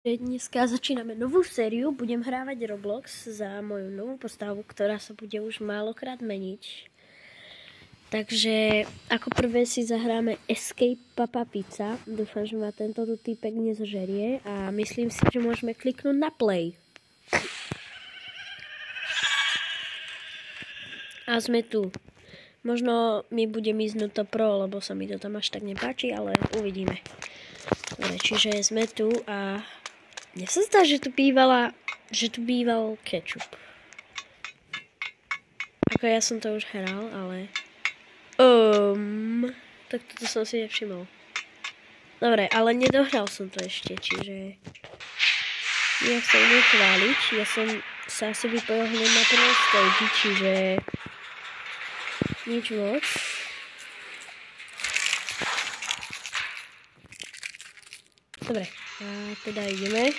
Dneska začíname novú sériu, budem hrávať Roblox za moju novú postavu, ktorá sa bude už málokrát meniť. Takže ako prvé si zahráme Escape Papa Pizza. Dúfam, že ma tento týpek nezožerie a myslím si, že môžeme kliknúť na play. A sme tu. Možno mi bude miznúť to pro, lebo sa mi to tam až tak nepáči, ale uvidíme. Dobre, čiže sme tu a mne sa zdá, že tu býval kečup. Ako ja som to už hral, ale... tak toto som si nevšimol. Dobre, ale nedohral som to ešte, čiže... Nejak sa idem chváliť. Ja som sa asi vypojil hneď na prvom stage, čiže... Nič moc. Dobre, a teda ideme.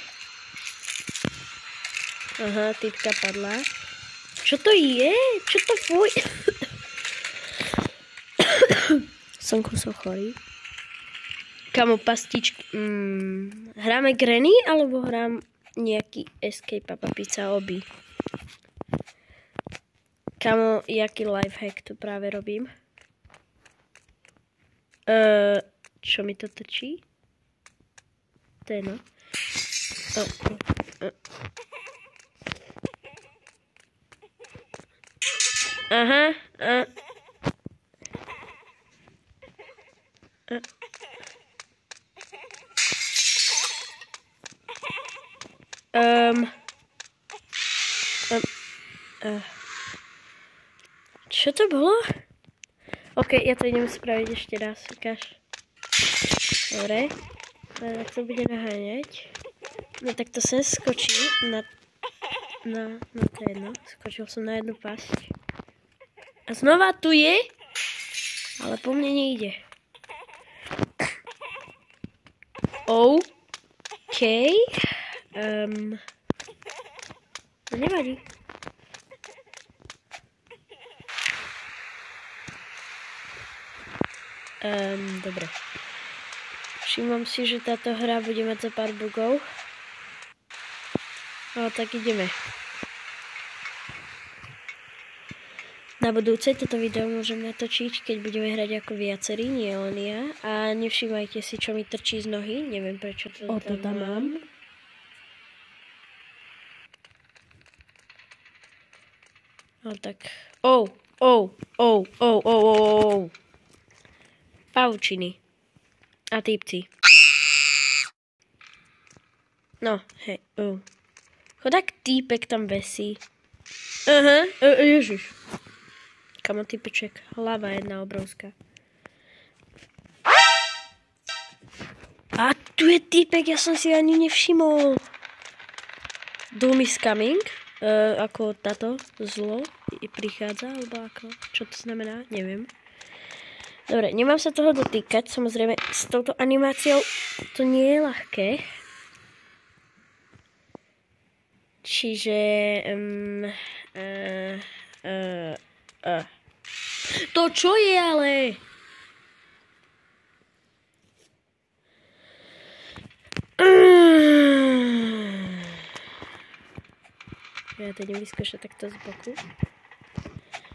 Aha, typka padla. Čo to je? Čo to fuj? Som kusol chorý. Kamo, pastičky. Hráme Granny, alebo hrám nejaký Escape Papa Pizza obi? Kamo, jaký lifehack tu práve robím? Čo mi to točí? To je no. Aha. Čo to bolo? OK, ja to idem spraviť ešte raz, ukáž. Dobre. Tak to bude naháňať. No tak to sem skočí na to jedno. Skočil som na jednu pasť. A znova tu je, ale po mne nejde. OK. To nevadí. Dobre. Všimám si, že táto hra bude mať za pár bugov. Ale tak ideme. Na budúce toto video môžem natočiť, keď budeme hrať ako viacerí, nie len ja. A nevšímajte si, čo mi trčí z nohy. Neviem, prečo to tam mám. No tak... Pavučiny. A týpci. No, hej, Chodák týpek tam vesí. Aha, ježiš. Kamo týpeček, hlava jedna obrovská. A tu je týpek, ja som si ani nevšimol. Doom is coming. Ako táto zlo prichádza, alebo ako, čo to znamená, neviem. Dobre, nemám sa toho dotýkať, samozrejme s touto animáciou to nie je ľahké. Čiže... To čo je ale? Ja to idem vyskúšať takto z boku.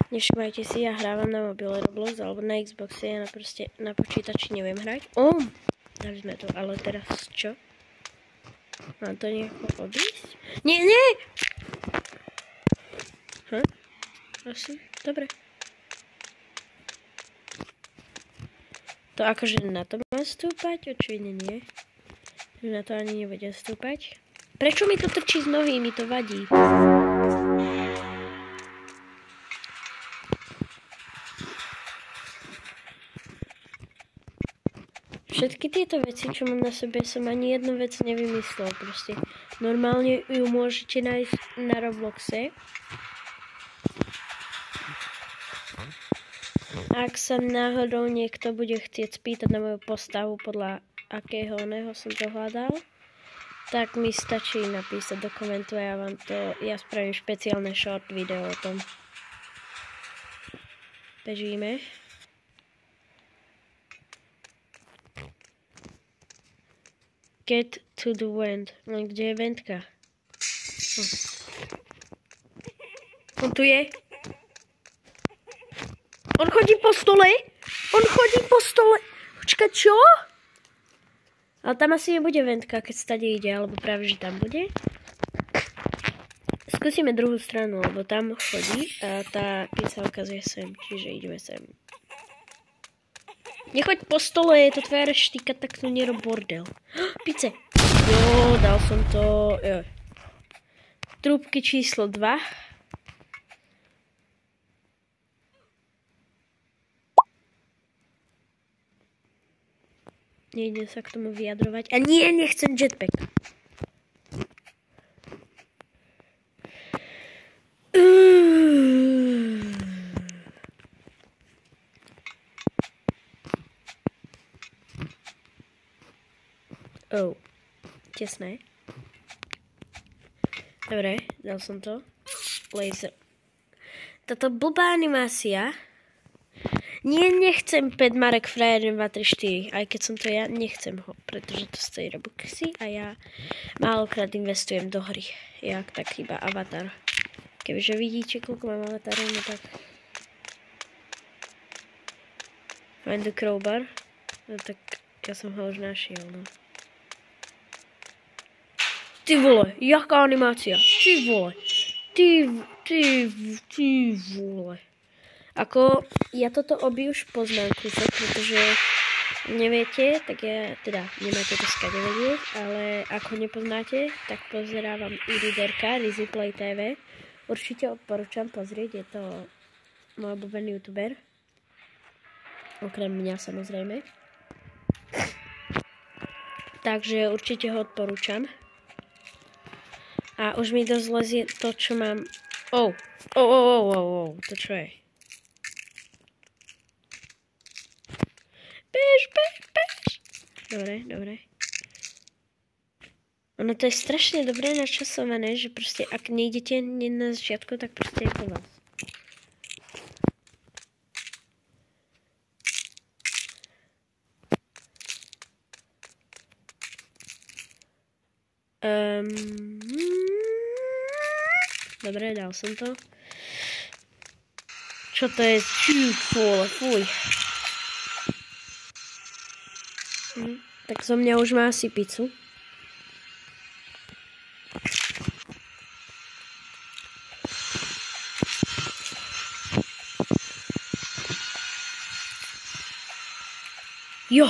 Nevšimajte si, ja hrávam na mobile Roblox alebo na Xboxe, ja proste na počítači neviem hrať. Dali sme to, ale teraz čo? Mám to nejako obísť? Nie! Asi, dobre. To akože na to mám stúpať? Očividne nie. Na to ani nebudem stúpať. Prečo mi to trčí z nohy? Mi to vadí. Všetky tieto veci, čo mám na sebe, som ani jednu vec nevymyslel. Proste normálne ju môžete nájsť na Robloxe. Ak sa náhodou niekto bude chcieť spýtať na moju postavu, podľa akého oného som to hľadal, tak mi stačí napísať do komentu a ja spravím špeciálne short video o tom. Bežíme. Get to the vent. No, kde je ventka? On tu je? On chodí po stole? On chodí po stole. Počkaj, čo? Ale tam asi nebude ventka, keď stade ide, alebo práve, že tam bude. Skúsime druhú stranu, lebo tam chodí a tá pizza ukazuje sem, čiže ideme sem. Nechoď po stole, je to tvoja reštika, tak to nerob bordel. Pice. Jo, dal som to. Jo. Trúbky číslo 2. Nejdem sa k tomu vyjadrovať. A nie, nechcem jetpack. Oh, tesné. Dobre, dal som to. Laser. Táto blbá animácia. Nie, nechcem 5 marek Frajer 2, 3, 4. Aj keď som to ja, nechcem ho. Pretože to stojí Robuxy a ja málokrát investujem do hry. Jak tak iba Avatar. Kebyže vidíte, koľko mám Avatarov, no tak... Find the crowbar. No tak ja som ho už našiel, no. Ty vole, jaká animácia? Ty vole. Ty vole. Ako, ja toto obi už poznám kúsok, pretože neviete, tak ja, teda nemáte to skade vedieť, ale ako nepoznáte, tak pozerávam e-readerka, Rizzyplay TV. Určite odporúčam pozrieť, je to môj obľúbený youtuber. Okrem mňa samozrejme. Takže určite ho odporúčam. A už mi dosť lezie to, čo mám... Oh, to čo je? Bež. Dobre. Ono to je strašne dobre načasované, že proste ak nejdete na začiatku, tak proste je po vás. Dobre, dal som to. Čo to je? Fuj. Tak zo mňa už má asi pizzu. Jo.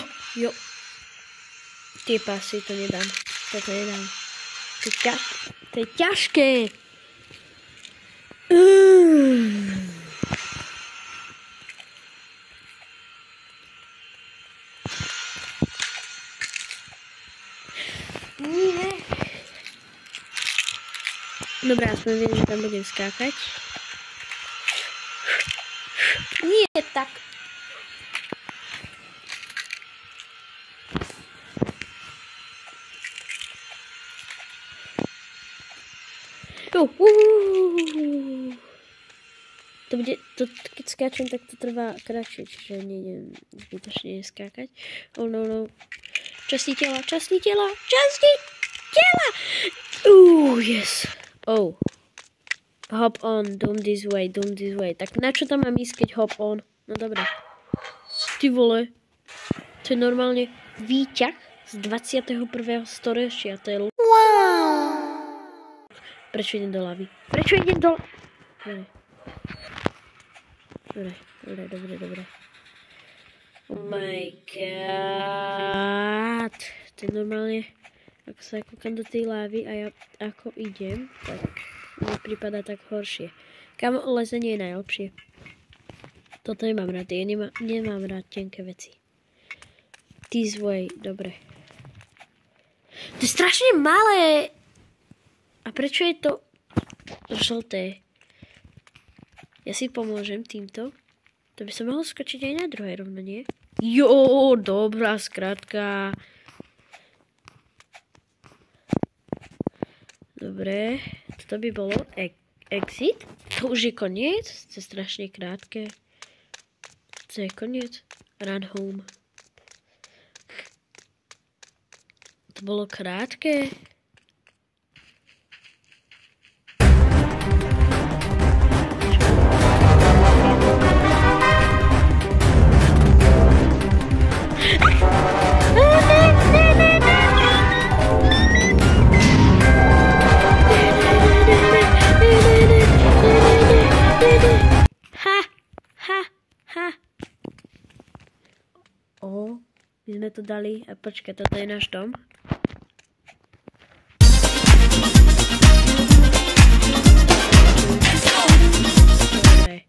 Tie pasy to nedám. Toto nedám. To je ťažké. Nie. Dobrá, aspoň viem, že tam budem skákať. Nie tak. To bude, keď skáčem, tak to trvá kratšie, čiže nejdem zbytočne skákať. Oh no. Časti tela. Yes. Oh. Hop on, doom this way. Tak na čo tam mám ísť, keď hop on? No dobré. Ty vole. To je normálne výťah z 21. storočia. To je... Wow. Prečo idem do lavy? Dobre. Oh my god. To je normálne, ako sa kúkam do tej lávy a ja ako idem, tak mi prípada tak horšie. Kam lezenie je najlepšie? Toto nemám rád, ja nemám rád tenké veci. This way, dobre. To je strašne malé. A prečo je to žlté? Ja si pomôžem týmto. To by som mohol skočiť aj na druhej rovno, nie? Jo, dobrá skrátka. Dobre, toto by bolo exit. To už je koniec? To je strašne krátke. To je koniec. Run home. to bolo krátke. My sme to dali, a počkaj, toto je náš dom. Dobre.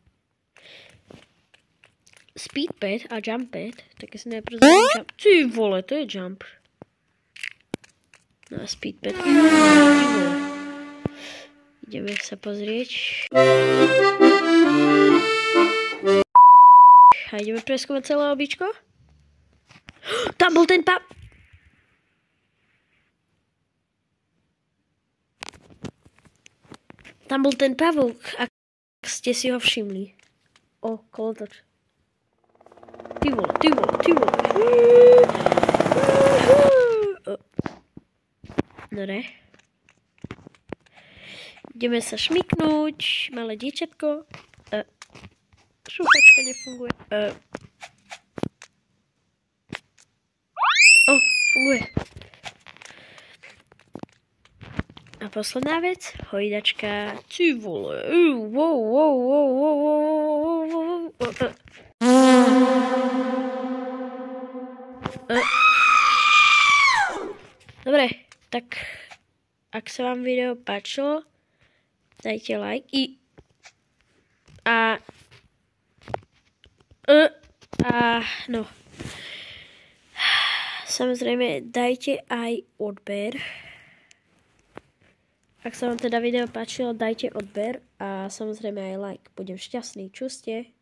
Speed pad a jump pad, tak ja si najprv zvolím jump. Ty vole, to je jump. No a speed pad. Ideme sa pozrieť. A ideme preskúmať celé običko. Tam bol ten Tam bol ten pavúk, ak ste si ho všimli. O, kolotoč. Ty vole. Dobre. Ideme sa šmyknúť. Malé dievčatko. Šúchačka nefunguje. Funguje. A posledná vec. Hojdačka. Ty vole. Dobre, tak ak sa vám video páčilo, dajte like no. Samozrejme, dajte aj odber. Ak sa vám teda video páčilo, dajte odber a samozrejme aj like. Budem šťastný. Čuste.